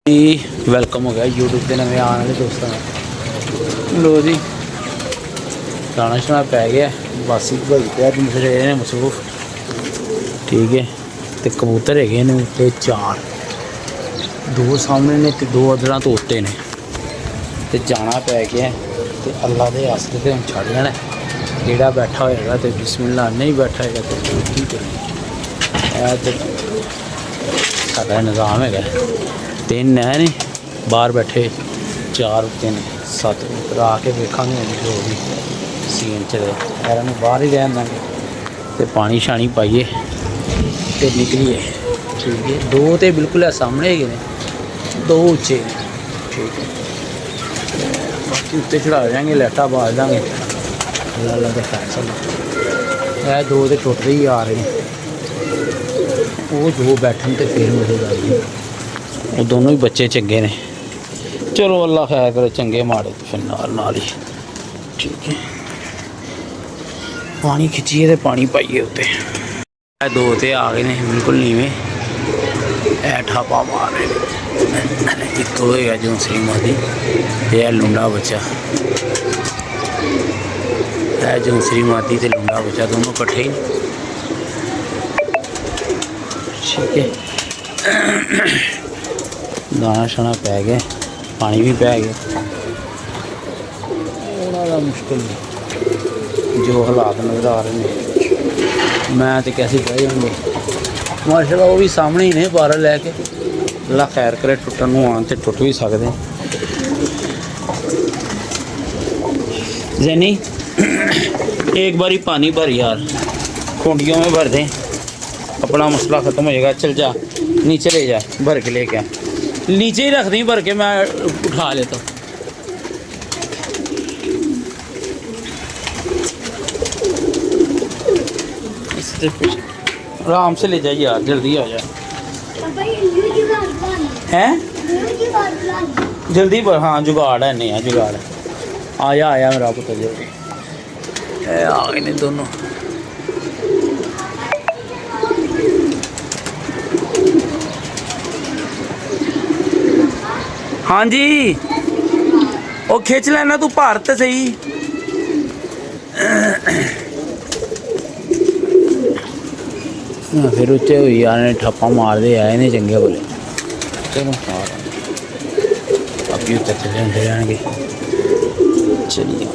जी welcome हो गया YouTube के नवे आने वाले दोस्तों का। लो जी दाना शाना पै गया बासी भाई पे दूसरे ने मसरूफ ठीक है। तो कबूतर है ने उत्ते चार दो सामने ने तो दो अदर तोते ने तो जाना पै गया। तो अल्लाह के आस्ते तो हम छड़ लेना जेड़ा बैठा होएगा तो बिस्मिल्लाह, नहीं बैठा होएगा तो की करें। तो साडा निज़ाम है तीन है नहीं बाहर बैठे चार तीन सत्त कबूतर आके वेखा जो भी सीन चले यार बाहर ही रहन देंगे तो पानी शानी पाइए तो निकलिए ठीक है। दो तो बिल्कुल है सामने ही ने दो उच्चे ठीक है। बाकी उत्ते चढ़ा जाएंगे लाइटा बाल देंगे अल्लाह का फैसला है। दो तो टुटते ही आ रहे हैं वो जो बैठन तो फिर मेरी गल वो दोनों ही बच्चे चंगे ने। चलो अल्लाह खैर करे चंगे माड़े तो फिर नाल ही ठीक है। पानी खिंचिए तो पानी पाइए उत्ते दो तो आ गए हैं बिल्कुल नीवें ठापा मार रहे एक होएगा जो सही मादी यह लुंडा बच्चा है जूसरी मादी तो लुंडा बच्चा दोनों कट्ठे ही ठीक है। दाना शाना पै गया पानी भी पै गया थोड़ा मुश्किल जो हालात नज़र आ रहे हैं। मैं तो कैसे बह होंगे माशाल्लाह वो भी सामने ही ने बारह लैके अल्लाह खैर करे टुटन आन तो टुट भी सकते जैनी एक बारी पानी भर यार खूंटियों में भर दें अपना मसला ख़त्म हो जाएगा। चल जा नीचे ले जा भर के लेके आ नीचे ही रख दी भर के मैं उठा लेता हूँ। आराम से ले जाइए यार जल्दी आ जाए हैं जल्दी हाँ जुगाड़ है नहीं है जुगाड़ है आया मेरा पुत्र जल्दी आ गए ने दोनों। हाँ जी वो खिंच लेना तू भारत सही फिर उच्चे हुई आने ठप्पा मारते आए ने चंगे बोले चलो अभी उत्तर चले जाएंगे चलिए।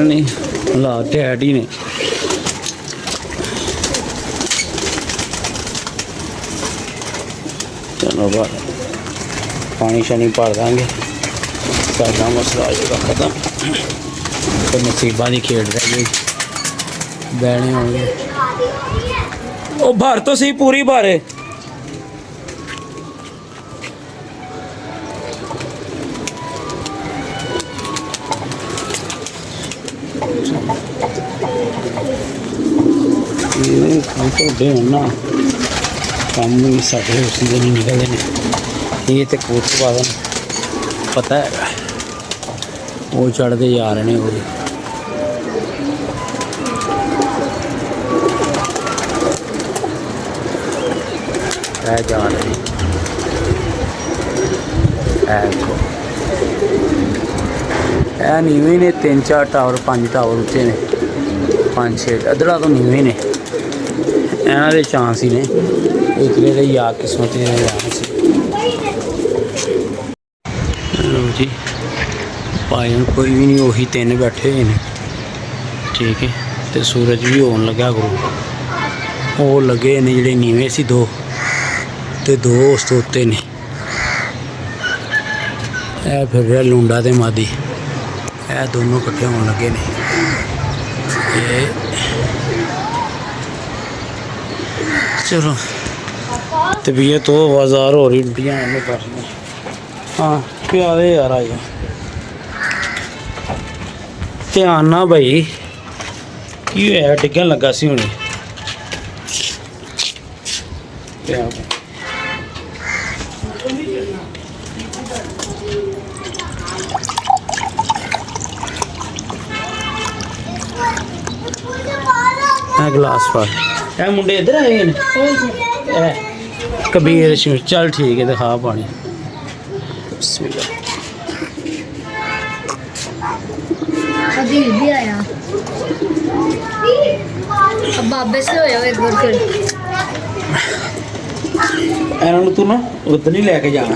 नहीं हालात हैड ही ने चलो बाहर पानी शानी भर देंगे सारा मसला आ जाएगा खत्म। तो नसीबा की खेड रह गई बहने होंगे वो भर तो सही पूरी भर ना काम भी साढ़े उसी दिन ही निकलते हैं। ये तो कबूतर पालन पता है वो चढ़ते जा रहे हैं वो जा रहे हैं नीवे ने तीन चार टावर पांच टावर उच्चे ने पांच छे अदड़ा तो नीवे ने ਇਹਨਾਂ ਦੇ ਚਾਂਸ ਹੀ ਨੇ ਇਕਲੇ ਦੇ ਯਾਰ ਕਿਸਮਤ ਦੇ ਚਾਂਸ ਲੋ ਜੀ ਭਾਈ ਕੋਈ ਵੀ ਨਹੀਂ ਉਹੀ ਤਿੰਨ ਬੈਠੇ ਹੋਏ ਨੇ ਠੀਕ ਹੈ। ਤੇ ਸੂਰਜ ਵੀ ਹੋਣ ਲੱਗਾ ਗੁਰੂ ਉਹ ਲੱਗੇ ਨੇ ਜਿਹੜੇ ਨੀਵੇਂ ਸੀ ਦੋ ਤੇ ਦੋ ਉਸ ਤੋਂ ਉੱਤੇ ਨੇ ਇਹ ਫਿਰ ਰਿਹਾ ਲੁੰਡਾ ਤੇ ਮਾਦੀ ਇਹ ਦੋਨੋਂ ਇਕੱਠੇ ਹੋਣ ਲੱਗੇ ਨੇ। ਇਹ चलो तबीयत तो बाजार हो रही उल्टियाँ हाँ ਪਿਆ ਦੇ ਯਾਰ ਆ ਜਾ ਧਿਆਨ ਨਾ ਭਾਈ ਕੀ ਹੋਇਆ ਡਿੱਗਣ ਲੱਗਾ ਸੀ ਹੁਣੇ ਪਿਆ ਇਹ ਗਲਾਸ ਫੜ ਇਹ ਮੁੰਡੇ ਇੱਧਰ ਆਏ ਨੇ ਇਹ ਕਬੀਰ ਸਿੰਘ ਚੱਲ ਠੀਕ ਹੈ ਦਿਖਾ ਪਾਣੀ ਬਿਸਮਿल्लाह अभी भी आया अब बाबे से होया एक बार कर ਇਹਨਾਂ ਨੂੰ ਤੂੰ ਨਾ ਉੱਧਰ ਨਹੀਂ ਲੈ ਕੇ ਜਾਣਾ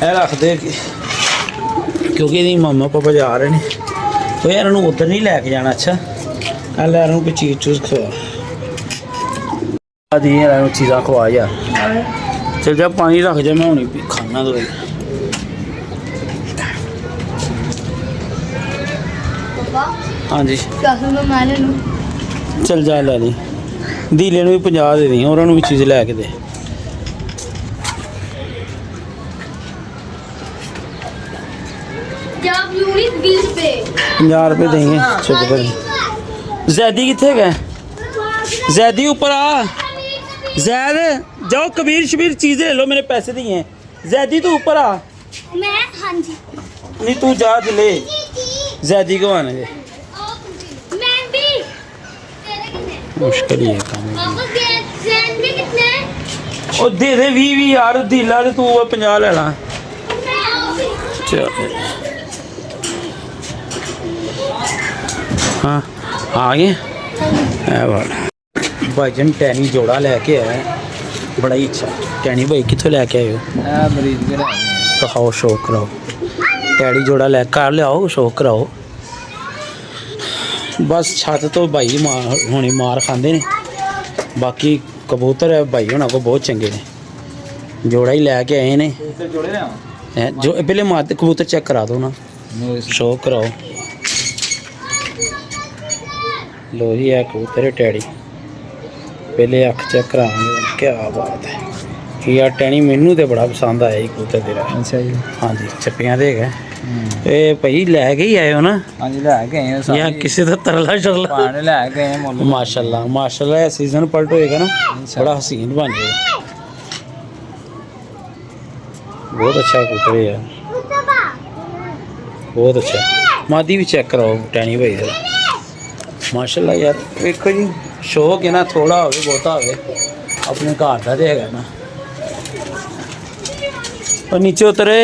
ਇਹ ਰੱਖ ਦੇ ਕਿਉਂਕਿ ਇਹਦੀ ਮੰਮਾ ਪਾਪਾ ਜਾ ਰਹੇ ਨੇ ਉਹ ਇਹਨਾਂ ਨੂੰ ਉੱਧਰ ਨਹੀਂ ਲੈ ਕੇ ਜਾਣਾ ਅੱਛਾ ਇਹ ਲੈ ਇਹਨਾਂ ਨੂੰ ਕੋਈ ਚੀਜ਼ ਚੂਜ਼ ਖਵਾ ਆਦੀ ਇਹਨਾਂ ਨੂੰ ਚੀਜ਼ਾਂ ਖਵਾ ਯਾਰ ਚਲ ਜਾ ਪਾਣੀ ਰੱਖ ਜਾ ਮੈਂ ਹੁਣੇ ਵੀ ਖਾਣਾ ਦਵਾਈ पापा हाँ जी क्या सुनो मैंने नु चल जा लै ली दीले भी 50 दे दी उन्होंने भी चीज़ लैके दे क्या यूनिट 20 पे 50 रुपये देंगे चुप कर जैदी कितने गए जैदी ऊपर आ जैद जाओ कबीर शबीर चीज़ें ले लो मैंने पैसे दिए हैं जैदी तू ऊपर आ मैं हाँ जी नहीं तू जा ले जैदी को आने दे मैं भी तेरे कितने मुश्किल ही है काम पापा जैन भी कितने ओ दे दे 20 यार दीला ते तू 50 ले ला चल हाँ आ गए भाईजन टैनी जोड़ा लेके आया बड़ा ही अच्छा टैनी भाई कितों लेके आए हो मरीज के दिखाओ शो कराओ टैडी जोड़ा ले कर लियाओ शो कराओ बस छत तो भाई मार होनी मार खाते ने बाकी कबूतर है भाई होना को बहुत चंगे ने जोड़ा ही लैके आए ने जोड़े ना जो पहले मारते कबूतर चेक करा दो ना शो कराओ लो जी है कबूतर है टैडी पहले अख चेक कराएंगे क्या बात है यार टैनी मैनू तो बड़ा पसंद आया जी कबूतर तेरा अच्छा जी हाँ जी चप्पियाँ दे गए ए भाई लैके ही आए हो ना हाँ जी लैके आए हैं या किसी का तरला शरला पाने लैके आए हैं मुल्क माशाल्लाह माशाल्लाह सीजन पलट होएगा ना बड़ा हसीन बन जाएगा बहुत अच्छा कबूतर है यार बहुत अच्छा मादी भी चेक कराओ टैनी भाई का माशाल्लाह यार देखो जी शौक है ना थोड़ा हो बहुता हो अपने घर का तो है ना और नीचे उतरे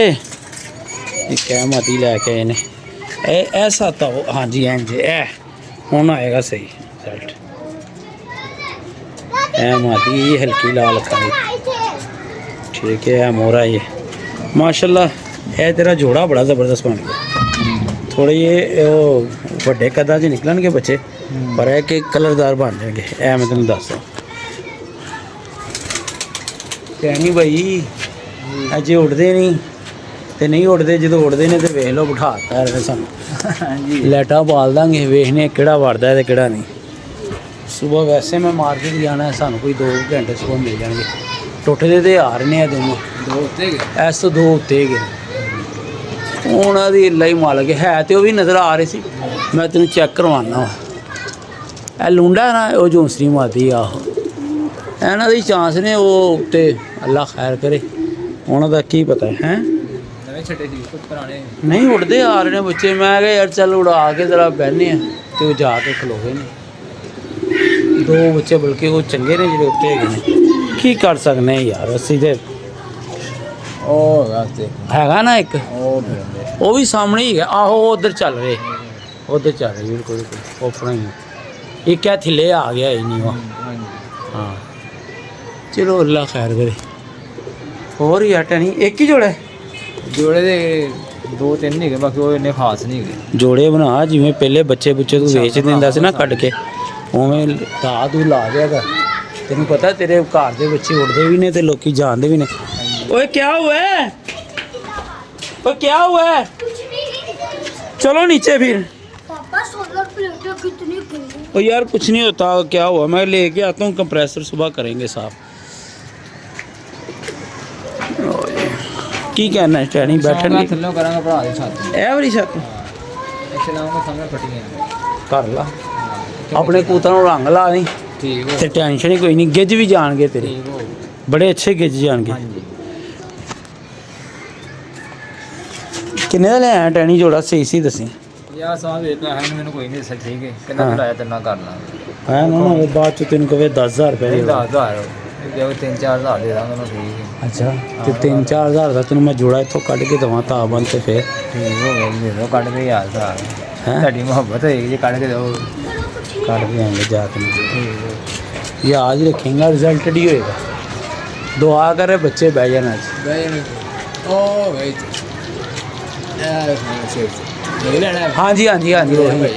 क्या मादी लैके आए ने ऐसा तो हाँ जी हाँ जी हूँ आएगा सही रिजल्ट मादी हल्की लाल खाई ठीक है मोरा ये माशाल्लाह है तेरा जोड़ा बड़ा ज़बरदस्त बन गया थोड़े ये बड़े कदा च निकलन के बच्चे पर है कि कलरदार बन जाएंगे मैं तेन दस टैनी भाई अजे उड़ते नहीं तो नहीं उड़ते जो उड़ते हैं तो वेख लो बिठाता है सानू लाइटा बाल देंगे वेखने केड़ा वड़दा है तो केड़ा नहीं सुबह वैसे मैं मार्केट जाना है सानू कोई 2 घंटे सुबह मिल जाएंगे टुटते तो आ रहे हैं दोनों दो उत्ते गए इस तो 2 उत्ते गए उन्होंने इला ही मालक है तो भी नज़र आ रही सी मैं तेन चेक करवाना वा ए लुंडा ना वो जोंसरी मादी आहो इन्हों की चांस ने वो उत्ते अल्लाह खैर करे उन्होंने की पता है नवे छटे सी कुछ पुराने नहीं उड़ते आ रहे हैं बच्चे मैं क्या यार चल उड़ा के जरा बहने तो वो जाके खलोगे ने 2 बच्चे बल्कि वो चंगे ने जो उत्ते है की कर सकने यार असी तो ओ रास्ते हैगा ना एक ओ फिरंदे वो भी सामने ही है आहो उधर चल रहे उधर चल रहे बिल्कुल बिल्कुल अपना ही है। ये क्या थिले आ गया ही नहीं वो हाँ चलो अल्लाह खैर करे और ही आटा नहीं एक ही जोड़ा है जोड़े दे 2-3 नहीं गए बाकी वो इन्ने खास नहीं गए जोड़े बना जिमें पहले बच्चे बुच्चे तू वेच दिंदा सी ना कट के उवें दा तू ला दिया कर तेन पता तेरे घर के बच्चे उड़ते भी ने तो लोग जानते भी ने ओए क्या हुआ है ओए क्या हुआ है चलो नीचे फिर पापा सोलर प्लेट कितनी गई ओ यार कुछ नहीं होता क्या हुआ मैं लेके आता हूँ कंप्रेसर सुबह करेंगे साफ ਕੀ ਕਹਿਣਾ ਟੈਣੀ ਬੈਠਣਗੇ ਥੱਲੋਂ ਕਰਾਂਗਾ ਭਰਾ ਦੇ ਛੱਤ ਇਹ ਵਾਲੀ ਛੱਤ ਇੱਥੇ ਲਾਉਂਗਾ ਸਾਹਮਣੇ ਫਟੀਆਂ ਕਰ ਲਾ ਆਪਣੇ ਕੂਤਾਂ ਨੂੰ ਰੰਗ ਲਾ ਨਹੀਂ ਠੀਕ ਹੋ ਤੇ ਟੈਨਸ਼ਨ ਹੀ ਕੋਈ ਨਹੀਂ ਗਿੱਜ ਵੀ ਜਾਣਗੇ ਤੇਰੇ ਠੀਕ ਹੋ ਬੜੇ ਅੱਛੇ ਗਿੱਜ ਜਾਣਗੇ ਹਾਂਜੀ ਕਿੰਨੇ ਦਾ ਲਿਆਇਆ ਟੈਣੀ ਜੋੜਾ ਸਹੀ ਸੀ ਦੱਸੀ ਯਾਰ ਸਾਹਿਬ ਇਹ ਤਾਂ ਹੈ ਮੈਨੂੰ ਕੋਈ ਨਹੀਂ ਦੱਸਿਆ ਠੀਕ ਹੈ ਕਿੰਨਾ ਹਾਂ। ਕਿਰਾਇਆ ਤੇਨਾਂ ਕਰ ਲਾਂਗੇ ਹੈ ਨਾ ਬਾਅਦ ਚ ਤੈਨੂੰ ਕਵੇ 10000 ਰੁਪਏ ਦੇ ਦਿਓ। 10,000 ਜੇ 3-4,000 ਦੇ ਦਾਂਗਾ ਉਹਨੂੰ ਠੀਕ ਹੈ ਅੱਛਾ ਤੇ 3-4000 ਦਾ ਤੈਨੂੰ ਮੈਂ ਜੋੜਾ ਇੱਥੋਂ ਕੱਢ ਕੇ ਦਵਾਂ ਤਾਂ ਬੰਨ ਤੇ ਫੇਰ ਠੀਕ ਹੋ ਗਿਆ ਦੇ ਦੋ ਕੱਢ ਕੇ ਯਾਰ ਸਾਹਿਬ ਹੈਂ? ਤੁਹਾਡੀ ਮੁਹੱਬਤ ਹੋਏਗੀ ਜੇ ਕੱਢ ਕੇ ਦਿਓ ਕੱਢ ਕੇ ਆਏਂਗੇ ਜਾ ਕੇ ਠੀਕ ਹੈ ਇਹ ਆਜ ਰੱਖੇਗਾ ਰਿਜ਼ਲਟ ਹੀ ਹੋਏਗਾ ਦੁਆ ਕਰੇ ਬੱਚੇ ਬਹਿ ਜਾਣ ਅੱਜ ਬਈ ਓ ਵੇਟ ਯਾਰ ਸੇਵ ਨਹੀਂ ਲੈਣਾ ਹਾਂਜੀ ਹਾਂਜੀ ਹਾਂਜੀ ਉਹੀ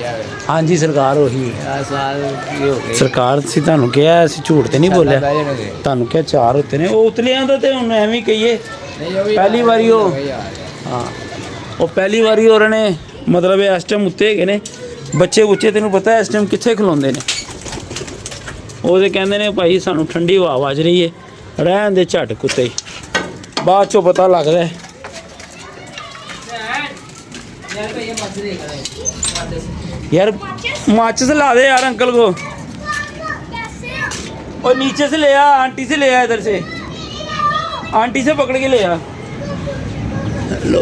ਹਾਂਜੀ ਸਰਕਾਰ ਉਹੀ ਹੈ। ਆ ਸਾਲ ਕੀ ਹੋ ਗਿਆ ਸਰਕਾਰ ਸੀ ਤੁਹਾਨੂੰ ਕਿਹਾ ਅਸੀਂ ਝੂਠ ਤੇ ਨਹੀਂ ਬੋਲਿਆ ਬਹਿ ਜਾਣਗੇ ਤੁਹਾਨੂੰ ਕਿਹਾ 4 ਉੱਤੇ ਨੇ ਉਹ ਉਤਲਿਆਂ ਦਾ ਤੇ ਹੁਣ ਐਵੇਂ ਹੀ ਕਹੀਏ ਨਹੀਂ ਉਹ ਵੀ ਪਹਿਲੀ ਵਾਰੀ ਉਹ ਯਾਰ ਹਾਂ ਉਹ ਪਹਿਲੀ ਵਾਰੀ ਉਹਨਾਂ ਨੇ ਮਤਲਬ ਇਸ ਟਾਈਮ ਉੱਤੇ ਹੈਗੇ ਨੇ ਬੱਚੇ ਬੁੱਚੇ ਤੈਨੂੰ ਪਤਾ ਇਸ ਟਾਈਮ ਕਿੱਥੇ ਖਲੋਂਦੇ ਨੇ ਉਹਦੇ ਕਹਿੰਦੇ ਨੇ ਭਾਈ ਸਾਨੂੰ ਠੰਡੀ ਹਵਾ ਵੱਜ ਰਹੀ ਹੈ ਰਹਿਣ ਦੇ ਝਟ ਕੁੱਤੇ ਹੀ। ਬਾਅਦ ਚੋਂ ਪਤਾ ਲੱਗਦਾ ਹੈ। यार भैया मत देखा यार माचिस ला दे यार अंकल को और नीचे से ले आ आंटी से ले आ इधर से आंटी से पकड़ के ले आ लो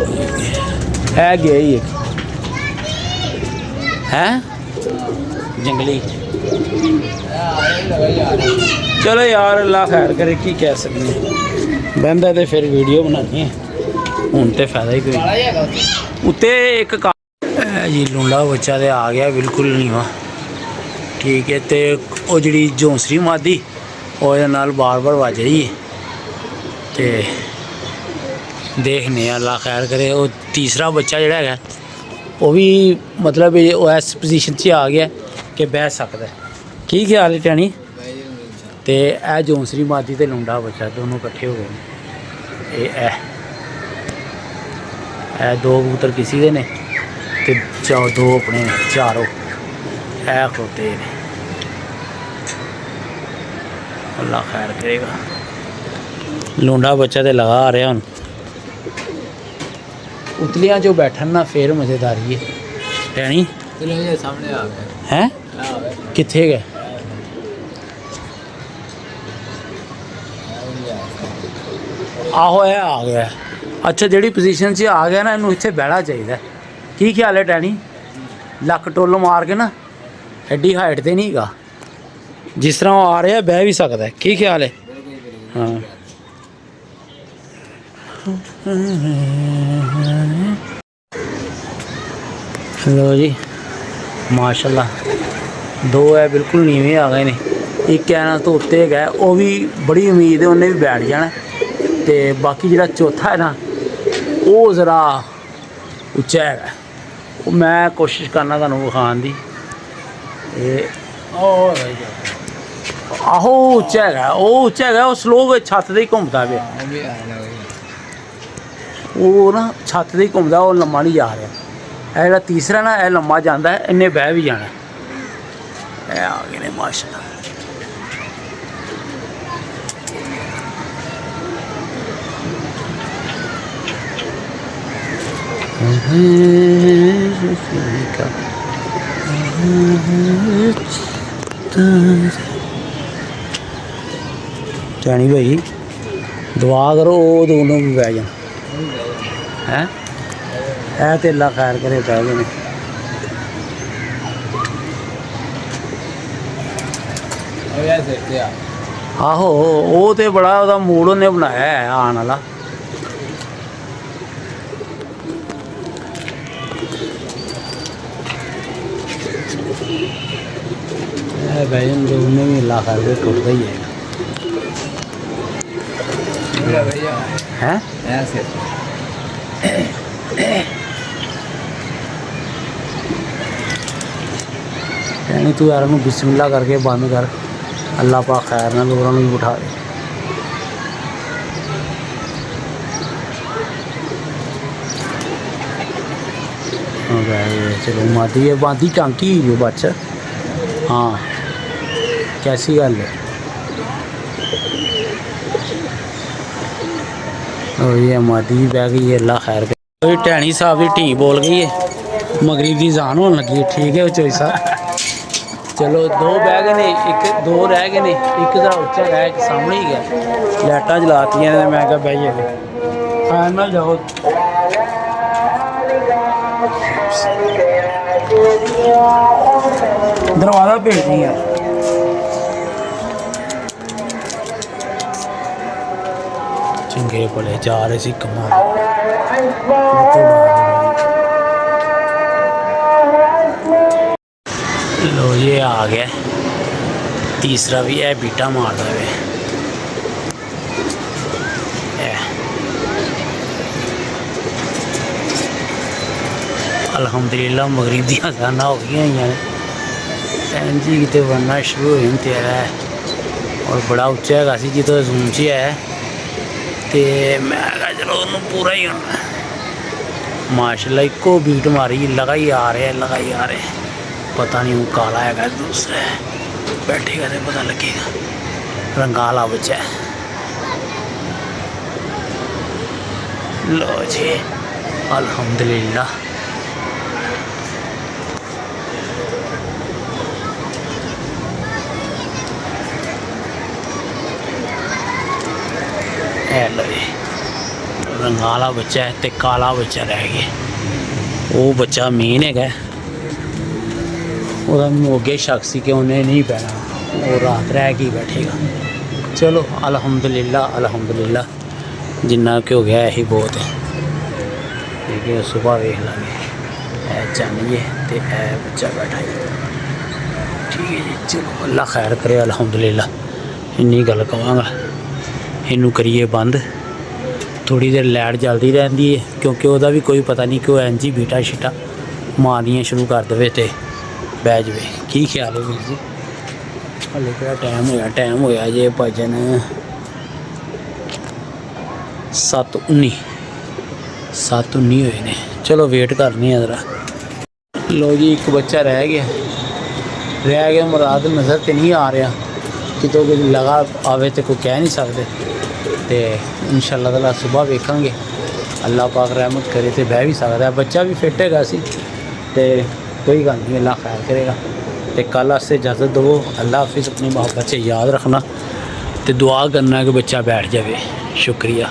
है गया ही एक है जंगली चलो यार अल्लाह खैर करे की कह सकते हैं बंदा तो फिर वीडियो बनानी है ਹੁਣ ਤੇ ਫਾਇਦਾ ਹੀ ਕੋਈ ਉੱਤੇ ਇੱਕ ਜੀ ਲੁੰਡਾ ਬੱਚਾ ਤੇ ਆ ਗਿਆ ਬਿਲਕੁਲ ਨਹੀਂ ਵਾ ਠੀਕ ਹੈ ਤੇ ਉਹ ਜਿਹੜੀ ਜੌਂਸਰੀ ਮਾਦੀ ਉਹਦੇ ਨਾਲ ਬਾਰ-ਬਾਰ ਵੱਜ ਰਹੀ ਹੈ ਤੇ ਦੇਖਨੇ ਆ ਅੱਲਾ ਖੈਰ ਕਰੇ ਉਹ ਤੀਸਰਾ ਬੱਚਾ ਜਿਹੜਾ ਹੈਗਾ ਉਹ ਵੀ ਮਤਲਬ ਉਹ ਇਸ ਪੋਜੀਸ਼ਨ 'ਚ ਆ ਗਿਆ ਕਿ ਬਹਿ ਸਕਦਾ ਕੀ ਖਿਆਲ ਹੈ ਟੈਣੀ ਤੇ ਇਹ ਜੌਂਸਰੀ ਮਾਦੀ ਤੇ ਲੁੰਡਾ ਬੱਚਾ ਦੋਨੋਂ ਇਕੱਠੇ ਹੋ ਗਏ ਨੇ ਇਹ ਇਹ ਦੋ ਕਬੂਤਰ ਕਿਸੇ ਦੇ ਨੇ ਤੇ ਦੋ ਆਪਣੇ ਨੇ ਚਾਰੋਂ ਇਹ ਖੋਤੇ ਨੇ ਅੱਲਾ ਖੈਰ ਕਰੇਗਾ ਲੁੰਡਾ ਬੱਚਾ ਤੇ ਲਗਾ ਆ ਰਿਹਾ ਹੁਣ ਉਤਲੀਆਂ ਜੋ ਬੈਠਣ ਨਾ ਫੇਰ ਮਜ਼ੇਦਾਰੀ ਹੈ ਟੈਣੀ चलो ये सामने आ गए ਹੈ आ गए ਕਿੱਥੇ ਗਏ ਆਹੋ ਇਹ ਆ ਗਿਆ ਅੱਛਾ ਜਿਹੜੀ ਪੋਜੀਸ਼ਨ 'ਚ ਆ ਗਿਆ ਨਾ ਇਹਨੂੰ ਇੱਥੇ ਬਹਿਣਾ ਚਾਹੀਦਾ ਕੀ ਖਿਆਲ ਹੈ ਟੈਣੀ ਲੱਕ ਟੋਲ ਮਾਰ ਕੇ ਨਾ ਐਡੀ ਹਾਈਟ ਤੇ ਨਹੀਂ ਹੈਗਾ ਜਿਸ ਤਰ੍ਹਾਂ ਉਹ ਆ ਰਿਹਾ ਬਹਿ ਵੀ ਸਕਦਾ ਕੀ ਖਿਆਲ ਹੈ ਹਾਂ ਲੋ ਜੀ ਮਾਸ਼ਾਅੱਲਾ ਦੋ ਹੈ ਬਿਲਕੁਲ ਨੀਵੇਂ ਆ ਗਏ ਨੇ ਇੱਕ ਇਹਨਾਂ ਤੋਂ ਉੱਤੇ ਹੈਗਾ ਉਹ ਵੀ ਬੜੀ ਉਮੀਦ ਹੈ ਉਹਨੇ ਵੀ ਬੈਠ ਜਾਣਾ ਤੇ ਬਾਕੀ ਜਿਹੜਾ ਚੌਥਾ ਹੈ ਨਾ ਉਹ ਜ਼ਰਾ ਉੱਚਾ ਹੈਗਾ ਉਹ ਮੈਂ ਕੋਸ਼ਿਸ਼ ਕਰਨਾ ਤੁਹਾਨੂੰ ਵਿਖਾਉਣ ਦੀ ਇਹ और भाई ਆਹੋ ਉੱਚਾ ਹੈਗਾ ਉਹ ਸਲੋ ਛੱਤ ਤੇ ਹੀ ਘੁੰਮਦਾ ਪਿਆ अभी आना भाई ਉਹ ਨਾ ਛੱਤ ਤੇ ਹੀ ਘੁੰਮਦਾ ਉਹ ਲੰਮਾ ਨਹੀਂ ਜਾ ਰਿਹਾ ਇਹ ਜਿਹੜਾ ਤੀਸਰਾ ਨਾ ਇਹ ਲੰਮਾ ਜਾਂਦਾ ਹੈ ਇਹਨੇ ਬਹਿ ਵੀ ਜਾਣਾ ਇਹ ਆ ਗਏ ਨੇ ਮਾਸ਼ਾਅੱਲਾ ਟੈਣੀ ਭਾਈ ਦੁਆ ਕਰੋ ਉਹ ਦੋਨੋਂ ਵੀ ਬਹਿ ਜਾਣ ਹੈ ਇਹ ਤੇ ਅੱਲਾ ਖੈਰ ਕਰੇ ਬਹਿ ਗਏ ਨੇ और यार देखते हैं ਆਹੋ ਉਹ ਤੇ ਬੜਾ ਉਹਦਾ ਮੂਡ ਉਹਨੇ ਬਣਾਇਆ ਹੈ ਆਉਣ ਵਾਲਾ ਇਹ ਬਹਿ ਜਾਂਦੇ ਉਹਨੇ ਵੀ ਅੱਲਾ ਖੈਰ ਕਰੇ ਟੁੱਟਦਾ ਹੀ ਹੈ भैया ਹੈ ऐसे यानी तू यार ਨੂੰ ਬਿਸਮਿਲ੍ਲਾ ਕਰਕੇ ਬੰਦ ਕਰ ਅੱਲਾ ਪਾਕ ਖੈਰ ਨਾਲ ਉਹਨਾਂ ਨੂੰ ਵੀ ਬਿਠਾ ਦੇ चलो मादी है बादी टांकी जो बच्चा हाँ कैसी गल है और ये मादी भी बह गई है, अल्लाह खैर करे। तो टैनी साहब की ढी बोल गई है, मगरी की जान होने लगी है। ठीक है चोई साहब, चलो 2 बह गए ने, एक 2 रह गए ने, एक जरा उच्चा रह के सामने ही गया। लाइटा जलाती हैं, मैं क्या बह जाए खान ना जाओ। दरवाजा भेज दी है। चंगे भले जा रहे सी कमा। लो ये आ गया तीसरा भी है, बीटा मार रहा है। अल्हम्दुलिल्लाह मगरिब दी अज़ानां हो गई हैं भैन जी, कितने बनना शुरू हो गए तेरा है। और बड़ा उच्चा है सी जितो जूम च है, तो मैं चलो उन्होंने पूरा ही होना माशाल्लाह। एको बीट मारी लगाई आ रहे, पता नहीं वो काला है दूसरा है, बैठेगा तो पता लगेगा। रंगाला बच्चा है। लो जी अल्हम्दुलिल्लाह। लो जी रंगाला बच्चा है तो काला बच्चा रह गया। वो बच्चा मेन है, वो मोगे शक सी कि उन्हें नहीं पैना, वो रात रह के बैठेगा। चलो अल्हम्दुलिल्लाह अल्हम्दुलिल्लाह, जिन्ना कि हो गया यही बहुत है। ठीक है सुबह वेख लेंगे चाहिए तो है बच्चा बैठा है। ठीक है जी चलो अल्लाह खैर करे अल्हम्दुलिल्लाह। इन्नी गल कहांगा, इनू करिए बंद, थोड़ी देर लाइट जलती रहती है क्योंकि वह भी कोई पता नहीं कि वह इंज ही बीटा शीटा मारनियाँ शुरू कर दे तो बह जाए। की ख्याल है वीर जी? हले क्या टाइम होया जे भजन 7:19 हुए ने। चलो वेट करनी है ज़रा। लो जी एक बच्चा रह गया मुराद नज़र तो नहीं आ रहा, कितों कि लगा आवे तो कोई कह नहीं सकते। तो इंशाअल्लाह ताला सुबह वेखांगे, अल्लाह पाक रहमत करे तो बह भी सकता है। बच्चा भी फिट है सी, तो कोई गल नहीं, अल्लाह खैर करेगा। तो कल आस्ते इजाज़त दो, अल्लाह हाफिज़। अपनी मोहब्बत से याद रखना तो दुआ करना कि बच्चा बैठ जाए। शुक्रिया।